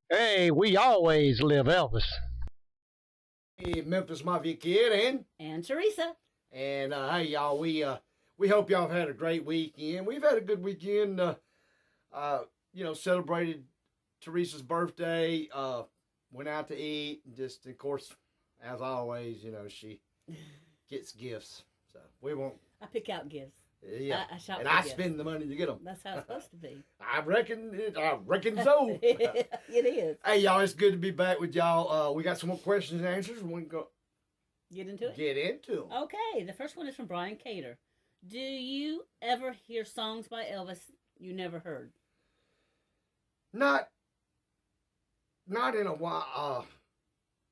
Hey, we always live Elvis. Hey, Memphis Mafia kid, And Teresa. hey y'all, we hope y'all have had a great weekend. We've had a good weekend. Uh, celebrated Teresa's birthday. Went out to eat. Just of course, as always, she gets gifts. So we won't. I pick out gifts. Yeah, I shop and for I gifts. spend the money to get them. That's how it's supposed to be. I reckon so. It is. Hey y'all, it's good to be back with y'all. We got some more questions and answers. We can go Get into it? get into them. Okay, the first one is from Brian Cater. Do you ever hear songs by Elvis you never heard? Not in a while.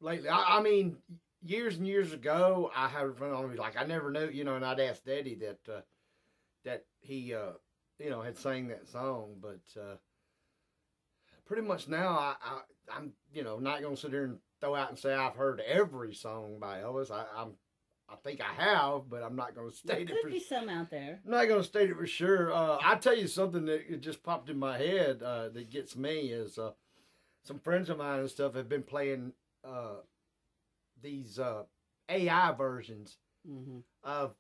Lately, I mean, years and years ago, I had a friend on me like I never knew, and I'd ask Daddy that he, had sang that song, but pretty much now I'm not gonna sit here and throw out and say I've heard every song by Elvis. I think I have, but I'm not gonna state There it could for. be some out there. I'm not gonna state it for sure. I'll tell you something that it just popped in my head that gets me is some friends of mine and stuff have been playing these AI versions Mm-hmm. of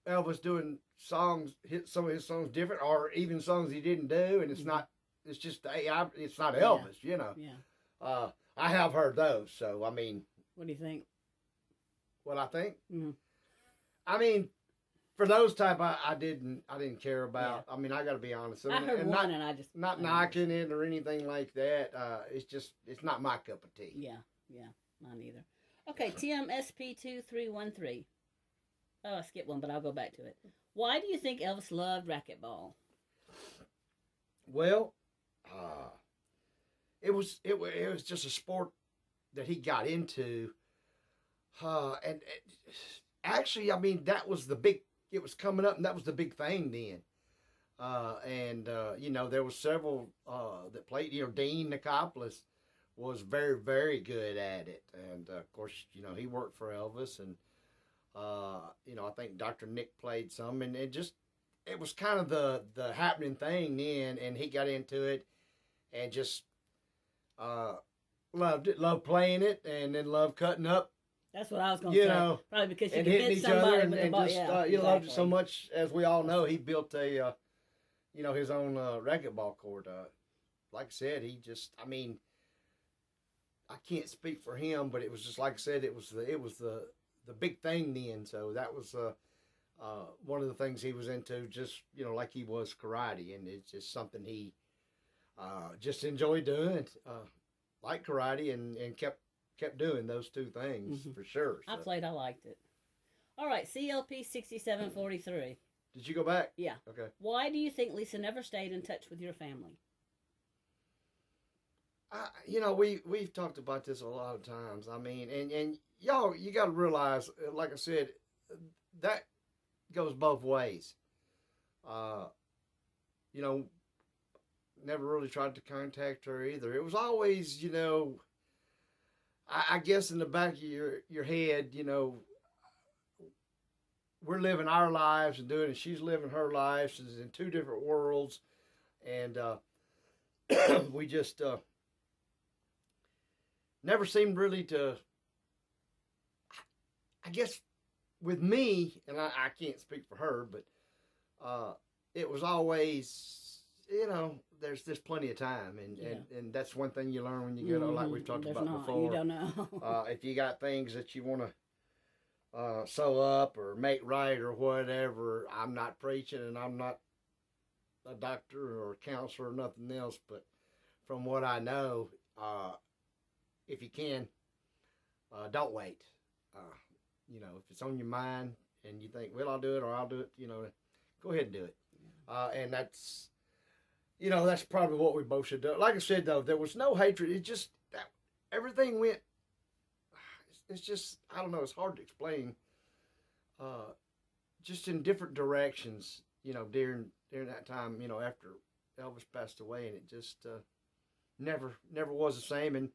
Elvis doing songs, hit some of his songs different, or even songs he didn't do, and it's not. It's just AI. It's not Elvis, Yeah. I have heard those, so I mean, What do you think? what I think. Mm-hmm. I mean, for those type, I didn't care about. Yeah. I mean, I got to be honest. I heard and one and I just... not knocking it or anything like that. It's not my cup of tea. Yeah, mine either. Okay, TMSP2313. Oh, I skipped one, but I'll go back to it. Why do you think Elvis loved racquetball? Well, it was just a sport that he got into, and actually, I mean, that was the big. It was coming up, and that was the big thing then. There was several that played. Dean Nicopolis was very, very good at it, and of course, he worked for Elvis, and I think Dr. Nick played some, and it was kind of the happening thing then, and he got into it, and just loved it, loved playing it, and then loved cutting up. That's what I was going to say. Probably because you And can hitting hit each somebody other, with and the ball. just Yeah, loved it so exactly. much. As we all know, he built his own racquetball court. Like I said, he just, I mean, I can't speak for him, but it was just like I said, it was the big thing then. So that was one of the things he was into, just like he was karate, and it's just something he just enjoyed doing, like karate, and kept doing those two things for sure. So. I liked it. All right, CLP 6743. Did you go back? Yeah. Okay. Why do you think Lisa never stayed in touch with your family? We've talked about this a lot of times. I mean, and y'all, you got to realize, like I said, that goes both ways. Uh, Never really tried to contact her either. It was always, I guess in the back of your head, we're living our lives and doing it. She's living her life. She's in two different worlds, and we just never seemed really to. I guess with me, and I can't speak for her, but it was always, there's plenty of time, and that's one thing you learn when you get like we've talked about before. You don't know. If you got things that you want to sew up or make right or whatever, I'm not preaching, and I'm not a doctor or a counselor or nothing else, but from what I know, if you can, don't wait. If it's on your mind and you think, well, I'll do it or I'll do it, go ahead and do it. And that's probably what we both should do. Like I said, though, there was no hatred. It just, that everything went, it's just, I don't know, it's hard to explain. Just in different directions, during that time, after Elvis passed away, and it just never was the same, and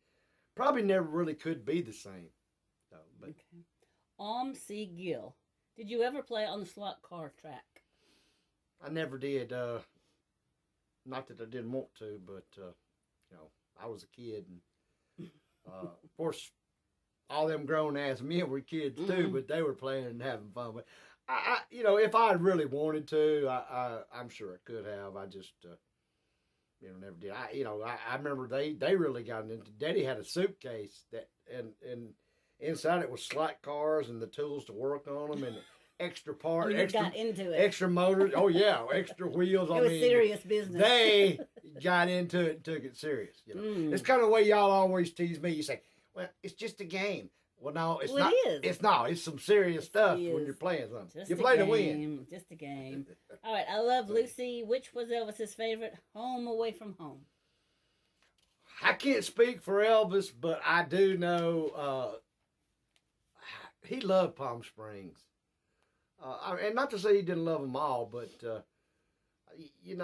probably never really could be the same. So, but Okay. C. Gill. Did you ever play on the slot car track? I never did. Not that I didn't want to, but I was a kid, and of course, all them grown ass men were kids too, but they were playing and having fun. But you know, if I really wanted to, I'm sure I could have. I just, never did. I remember they really got into. Daddy had a suitcase and inside it was slot cars and the tools to work on them and extra parts. Got into it. Extra motors. Oh yeah, extra wheels. It was serious business. They got into it and took it serious. It's kind of the way y'all always tease me. You say, "Well, it's just a game." Well, no, it's not. It is. It's not. It's some serious stuff when you're playing something. You play to win. Just a game. All right. I love Lucy. Which was Elvis's favorite? Home Away from Home. I can't speak for Elvis, but I do know he loved Palm Springs. And not to say he didn't love them all, but he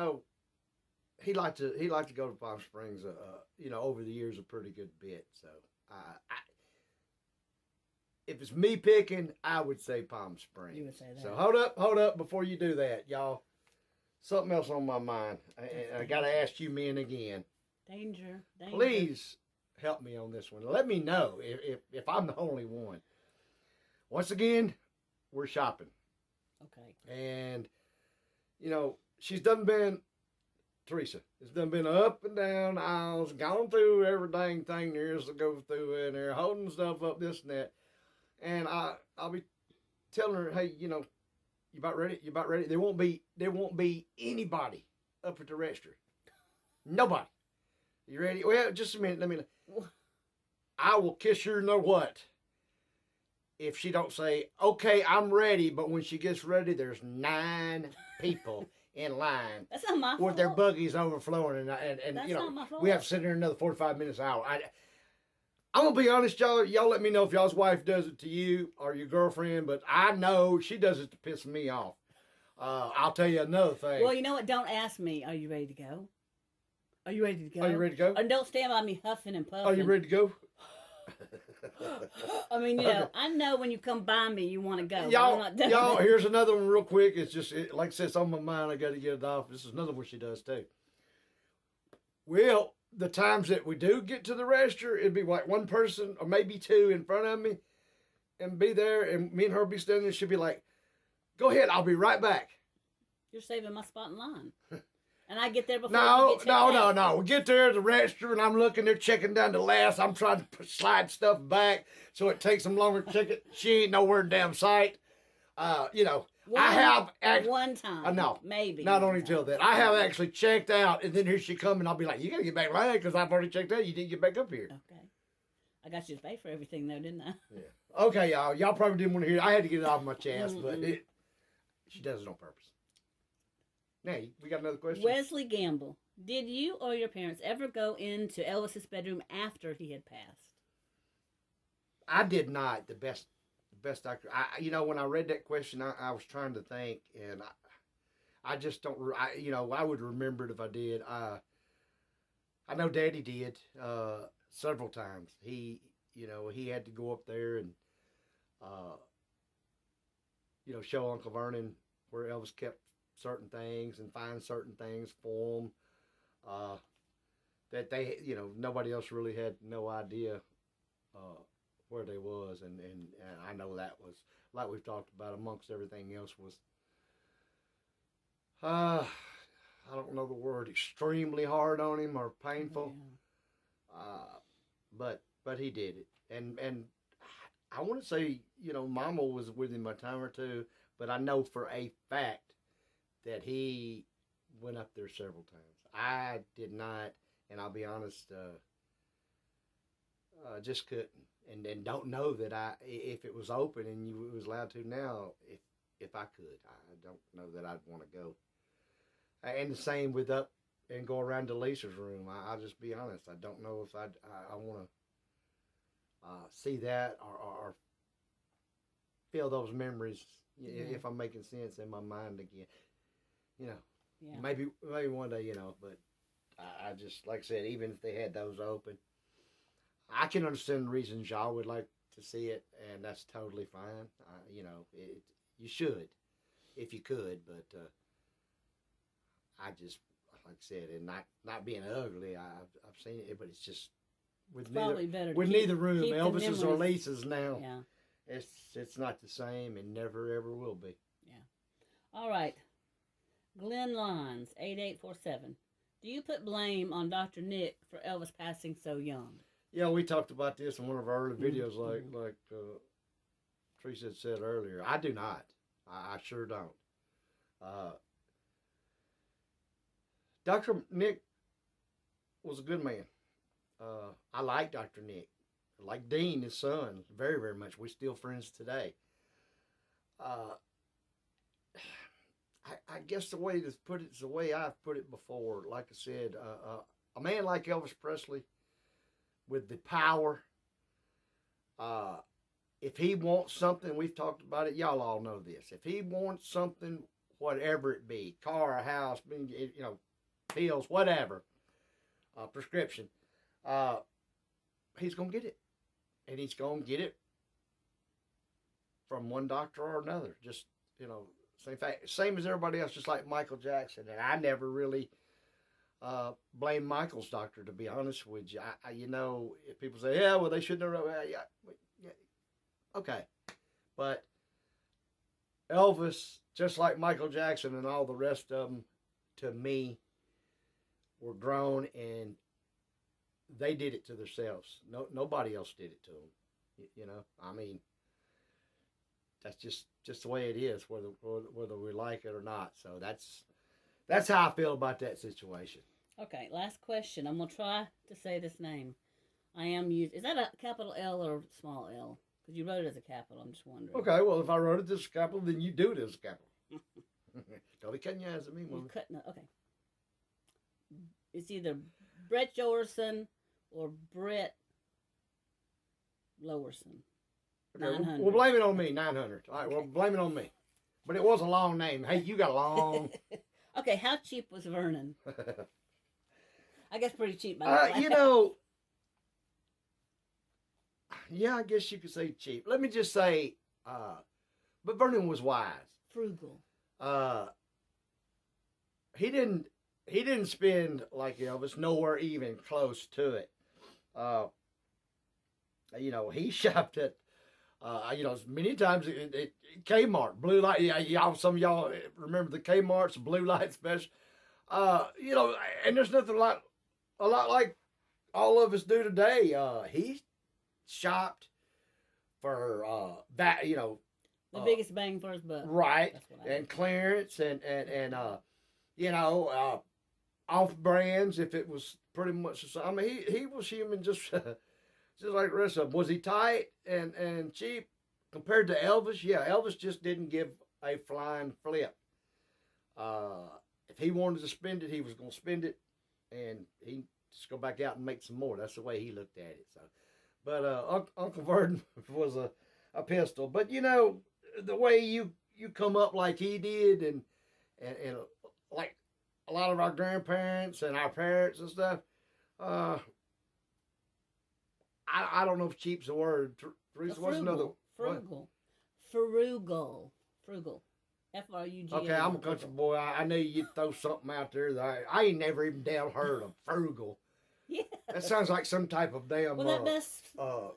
liked to go to Palm Springs. Over the years a pretty good bit. So if it's me picking, I would say Palm Springs. You would say that. So hold up before you do that, y'all. Something else on my mind. I got to ask you men again. Danger. Please help me on this one. Let me know if I'm the only one. Once again, we're shopping. Okay. And, she's done been, Teresa, has done been up and down aisles, gone through every dang thing there is to go through in there, holding stuff up, this and that. And I'll be telling her, hey, you about ready? You about ready? There won't be anybody up at the register. Nobody. You ready? Well, just a minute. Let me. I will kiss your know what if she don't say, okay, I'm ready. But when she gets ready, there's 9 people in line. That's not my fault. With their buggies overflowing, and That's not my fault. we have to sit there another 45 minutes an hour. I'm gonna be honest, y'all. Y'all let me know if y'all's wife does it to you or your girlfriend, but I know she does it to piss me off. I'll tell you another thing. Well, you know what? Don't ask me. Are you ready to go? Are you ready to go? Are you ready to go? And don't stand by me huffing and puffing. Are you ready to go? I mean, Okay. I know when you come by me, you want to go. Y'all, here's another one real quick. It's just, like I said, it's on my mind. I got to get it off. This is another one she does too. Well, the times that we do get to the register, it'd be like one person or maybe 2 in front of me and be there, and me and her be standing there. She'd be like, go ahead, I'll be right back. You're saving my spot in line. And I get there before No. you get checked out. We get there at the register, and I'm looking, they're checking down the last. I'm trying to slide stuff back so it takes them longer to check it. She ain't nowhere in damn sight. One time. No. Maybe. Not only till that. I have actually checked out, and then here she come, and I'll be like, you got to get back in line because I've already checked out. You didn't get back up here. Okay. I got you to pay for everything, though, didn't I? Yeah. Okay, y'all. Y'all probably didn't want to hear it. I had to get it off my chest, but she does it on purpose. Now, we got another question? Wesley Gamble. Did you or your parents ever go into Elvis's bedroom after he had passed? I did not. The best I could. When I read that question, I was trying to think, and I just don't. I would remember it if I did. I know Daddy did several times. He had to go up there and show Uncle Vernon where Elvis kept certain things and find certain things for him that they, nobody else really had no idea where they was, and I know that was, like we've talked about, amongst everything else, was I don't know the word, extremely hard on him or painful. But he did it, and I want to say, Mama was with him a time or two, but I know for a fact that he went up there several times. I did not, and I'll be honest, just couldn't, and don't know that if it was open and you was allowed to now, if I could, I don't know that I'd want to go. And the same with up and go around to Lisa's room. I'll just be honest, I don't know if I want to see that or feel those memories, if I'm making sense in my mind again. Maybe one day, but I just, like I said, even if they had those open, I can understand the reasons y'all would like to see it, and that's totally fine. You should, if you could, but I just, like I said, and not being ugly. I've seen it, but it's just with Probably better to with keep- neither room, keep the Elvis's or memories. Lisa's now. Yeah. It's not the same, and never ever will be. All right. Glenn Lines, 8847. Do you put blame on Dr. Nick for Elvis passing so young? Yeah, we talked about this in one of our early videos, Mhm. like Teresa had said earlier. I do not. I sure don't. Dr. Nick was a good man. I like Dr. Nick. I like Dean, his son, very, very much. We're still friends today. I guess the way to put it is the way I've put it before. Like I said, a man like Elvis Presley with the power, if he wants something, we've talked about it, y'all all know this. If he wants something, whatever it be, car, a house, pills, whatever, prescription, he's going to get it. And he's going to get it from one doctor or another. Just, same as everybody else, just like Michael Jackson. And I never really blame Michael's doctor, to be honest with you. If people say, yeah, well, they shouldn't have. Yeah, okay. But Elvis, just like Michael Jackson and all the rest of them, to me, were grown and they did it to themselves. Nobody else did it to them. That's just the way it is, whether we like it or not. So that's how I feel about that situation. Okay, last question. I'm going to try to say this name. Is that a capital L or small L? Because you wrote it as a capital, I'm just wondering. Okay, well, if I wrote it as a capital, then you do it as a capital. Don't be cutting your eyes at me, woman. Okay. It's either Brett Joerson or Brett Lowerson. Okay, 900. we'll blame it on me, 900. All right, well, blame it on me. But it was a long name. Hey, you got a long... Okay, how cheap was Vernon? I guess pretty cheap. By yeah, I guess you could say cheap. Let me just say, but Vernon was wise. Frugal. He didn't spend like Elvis, nowhere even close to it. He shopped at, many times at Kmart, blue light. Some of y'all remember the Kmart's blue light special. And there's nothing a lot like all of us do today. He shopped for the biggest bang for his buck. right, and clearance and off brands if it was pretty much. I mean, he was human just like the rest of them. Was he tight and cheap compared to Elvis? Yeah, Elvis just didn't give a flying flip. If he wanted to spend it, he was going to spend it, and he just go back out and make some more. That's the way he looked at it. So, but Uncle Vernon was a pistol. But the way you come up like he did, and like a lot of our grandparents and our parents and stuff. I don't know if cheap's a word. Teresa, what's another? Frugal. Frugal. Frugal. F-R-U-G-A. Okay, I'm a country boy. I knew you'd throw something out there that I ain't never even damn heard of. Frugal. Yeah. That sounds like some type of damn. Well, that best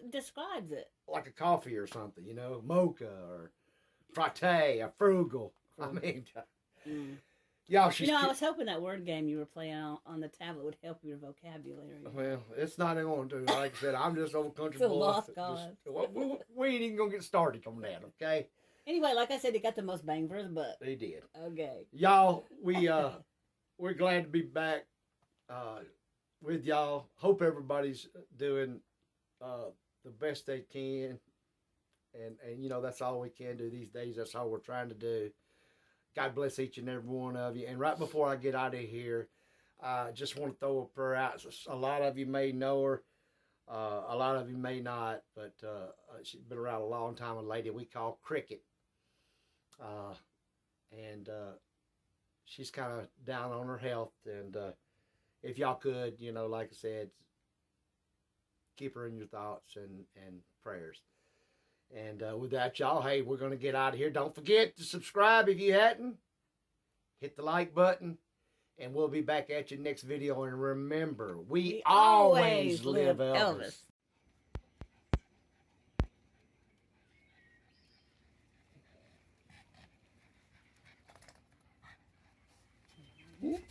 describes it. Like a coffee or something, mocha or frappe, a frugal. I mean, y'all. I was hoping that word game you were playing on the tablet would help your vocabulary. Well, it's not going to. Like I said, I'm just old country It's a boy. lost cause. We ain't even gonna get started on that, okay? Anyway, like I said, he got the most bang for his buck. He did. Okay. Y'all, we're glad to be back with y'all. Hope everybody's doing the best they can. And that's all we can do these days. That's all we're trying to do. God bless each and every one of you. And right before I get out of here, I just want to throw a prayer out. A lot of you may know her. A lot of you may not. But she's been around a long time, a lady we call Cricket. And she's kind of down on her health. And if y'all could, like I said, keep her in your thoughts and prayers. And with that, y'all, hey, we're going to get out of here. Don't forget to subscribe if you hadn't. Hit the like button. And we'll be back at you next video. And remember, we always always live Elvis. Elvis.